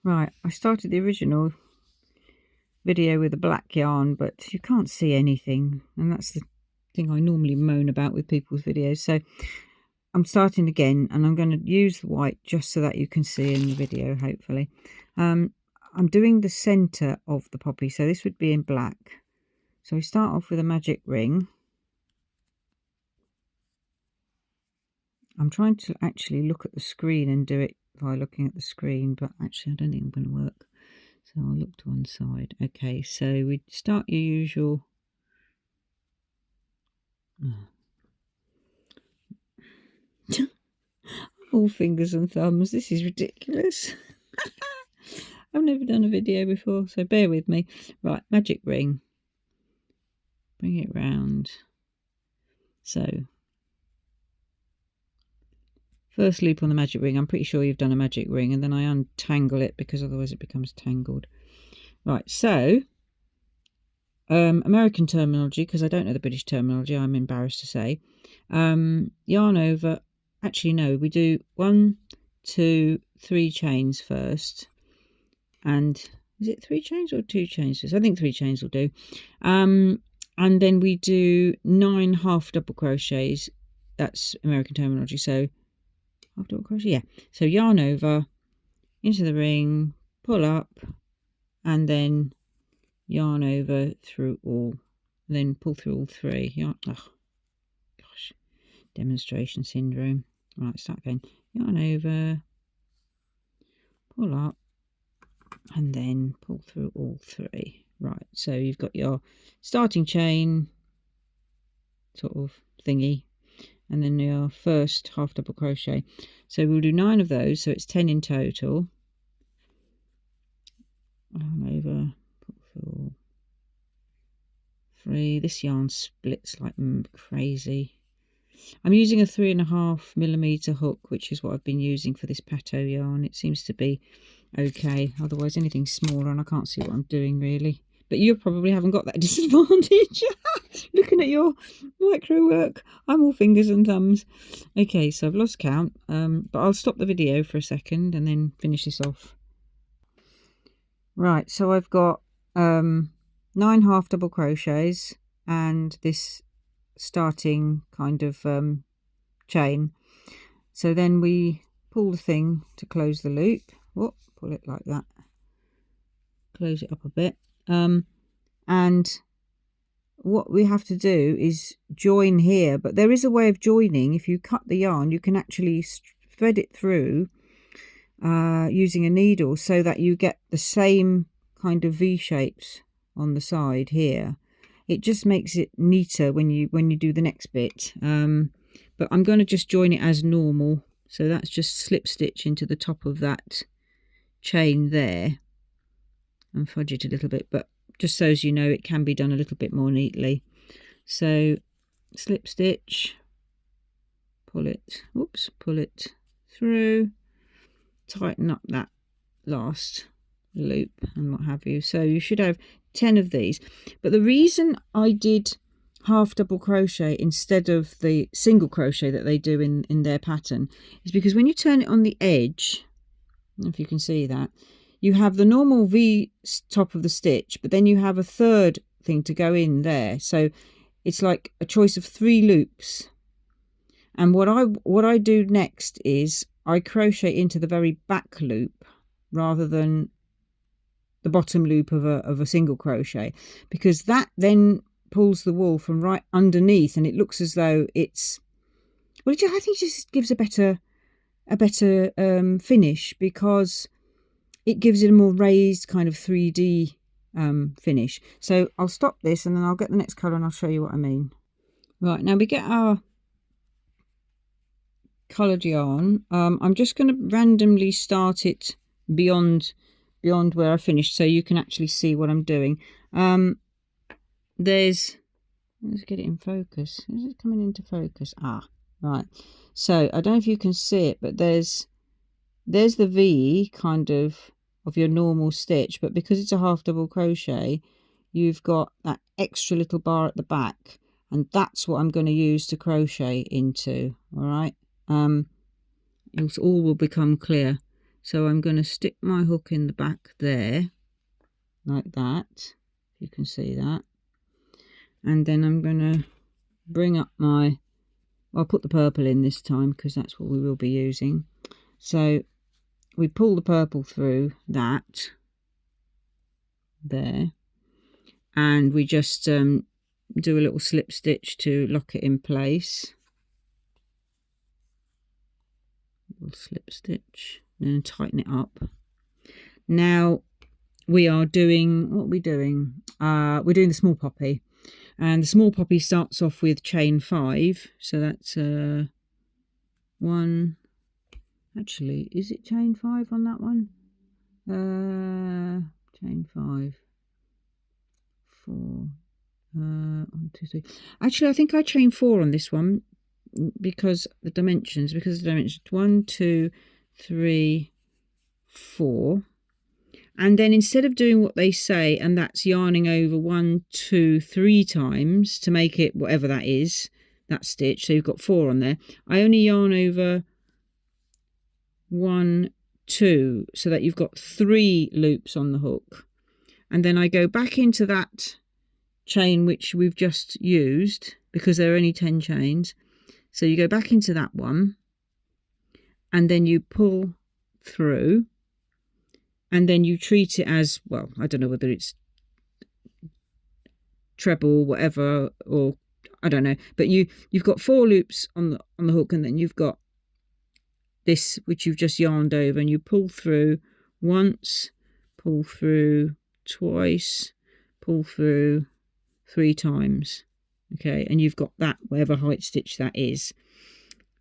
Right, I started the original video with a black yarn, but you can't see anything, and that's the thing I normally moan about with people's videos. So I'm starting again, and I'm going to use the white just so that you can see in the video, hopefully. I'm doing the centre of the poppy, so this would be in black. So we start off with a magic ring. I'm trying to actually look at the screen and do it by looking at the screen, but actually I don't think I'm going to work. So I'll look to one side. Okay, so we start your usual. All fingers and thumbs. This is ridiculous. I've never done a video before, so bear with me. Right, magic ring. Bring it round. So, first loop on the magic ring. I'm pretty sure you've done a magic ring, and then I untangle it because otherwise it becomes tangled. Right, so American terminology, because I don't know the British terminology, I'm embarrassed to say. Yarn over. Actually, no, we do 1, 2, 3 chains first. And is it 3 chains or 2 chains? I think 3 chains will do. And then we do 9 half double crochets. That's American terminology. So half double crochet, yeah. So yarn over, into the ring, pull up, and then yarn over through all, then pull through all 3. Yarn, oh gosh, demonstration syndrome. Right, start again. Yarn over, pull up, and then pull through all 3. Right, so you've got your starting chain sort of thingy, and then your first half double crochet. So we'll do 9 of those, so it's 10 in total. Yarn over, pull through 3. This yarn splits like crazy. I'm using a 3.5mm hook, which is what I've been using for this Pato yarn. It seems to be okay. Otherwise, anything smaller, and I can't see what I'm doing really. But you probably haven't got that disadvantage. Looking at your micro work, I'm all fingers and thumbs. Okay, so I've lost count, but I'll stop the video for a second and then finish this off. Right, so I've got 9 half double crochets and this starting kind of chain. So then we pull the thing to close the loop. Whoop, pull it like that. Close it up a bit. And what we have to do is join here, but there is a way of joining. If you cut the yarn, you can actually thread it through using a needle so that you get the same kind of V shapes on the side here. It just makes it neater when you do the next bit. But I'm going to just join it as normal. So that's just slip stitch into the top of that chain there and fudge it a little bit, but just so as you know, it can be done a little bit more neatly. So slip stitch, pull it, whoops, pull it through, tighten up that last loop and what have you. So you should have 10 of these. But the reason I did half double crochet instead of the single crochet that they do in their pattern is because when you turn it on the edge, I don't know if you can see that, you have the normal V top of the stitch, but then you have a third thing to go in there. So it's like a choice of 3 loops. And what I do next is I crochet into the very back loop rather than the bottom loop of a single crochet, because that then pulls the wool from right underneath and it looks as though it's, well, I think it just gives a better finish, because it gives it a more raised kind of 3D finish. So I'll stop this and then I'll get the next colour and I'll show you what I mean. Right, now we get our coloured yarn. I'm just going to randomly start it beyond where I finished so you can actually see what I'm doing. Let's get it in focus. Is it coming into focus? Right. So I don't know if you can see it, but there's the V kind of your normal stitch, but because it's a half double crochet, you've got that extra little bar at the back, and that's what I'm going to use to crochet into. All right. It all will become clear. So I'm going to stick my hook in the back there, like that. You can see that. And then I'm going to bring up my, I'll put the purple in this time because that's what we will be using. So we pull the purple through that there, and we just do a little slip stitch to lock it in place. Little slip stitch, and then tighten it up. Now we are doing, what are we doing? We're doing the small poppy, and the small poppy starts off with chain 5. So that's 1. Actually, is it chain 5 on that one? Chain 5, 4, 1, 2, 3. Actually, I think I chain 4 on this one because the dimensions. 1, 2, 3, 4. And then instead of doing what they say, and that's yarning over 1, 2, 3 times to make it whatever that is, that stitch, so you've got 4 on there, I only yarn over 1, 2, so that you've got 3 loops on the hook. And then I go back into that chain which we've just used, because there are only 10 chains. So you go back into that one, and then you pull through, and then you treat it as, well, I don't know whether it's treble, whatever, or I don't know, but you've got 4 loops on the hook, and then you've got this which you've just yarned over, and you pull through once, pull through twice, pull through 3 times. Okay, and you've got that, whatever height stitch that is.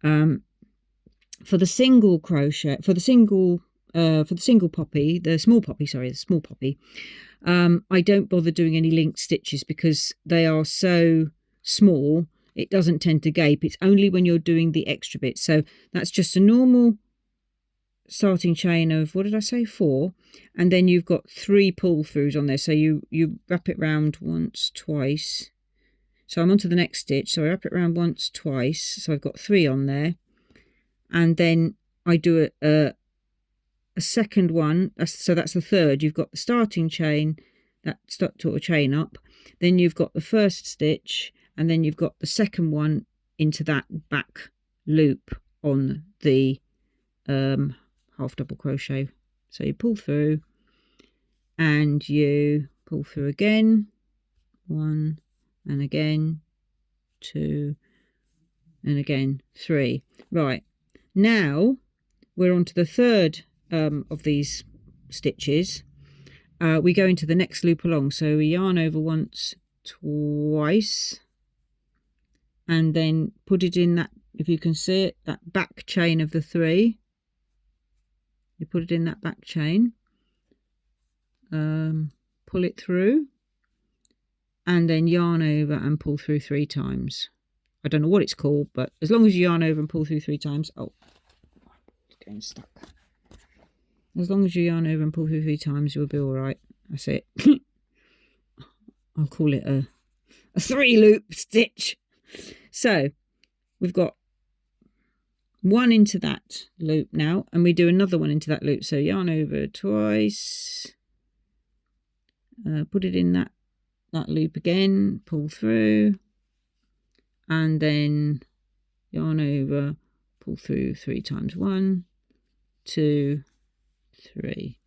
For the single crochet, for the single poppy, the small poppy, I don't bother doing any linked stitches because they are so small, it doesn't tend to gape. It's only when you're doing the extra bits. So that's just a normal starting chain of, what did I say, 4, and then you've got 3 pull throughs on there. So you wrap it round once, twice. So I'm on to the next stitch, so I wrap it around once, twice, so I've got 3 on there, and then I do a second one, so that's the third. You've got the starting chain, that stuck to a chain up, then you've got the first stitch, and then you've got the second one into that back loop on the half double crochet. So you pull through, and you pull through again, 1, and again 2, and again 3. Right, now we're on to the third of these stitches. We go into the next loop along, so we yarn over once, twice, and then put it in that, if you can see it, that back chain of the 3. You put it in that back chain, pull it through, and then yarn over and pull through 3 times. I don't know what it's called, but as long as you yarn over and pull through 3 times, oh, it's getting stuck. As long as you yarn over and pull through 3 times, you'll be all right. That's it. I'll call it a 3-loop stitch. So we've got 1 into that loop now, and we do another 1 into that loop. So yarn over twice, put it in that loop again, pull through, and then yarn over, pull through 3 times. 1, 2, 3.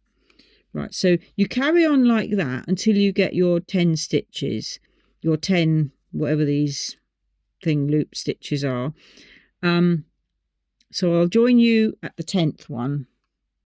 Right, so you carry on like that until you get your 10 stitches, your 10 whatever these loop stitches are. So I'll join you at the 10th one.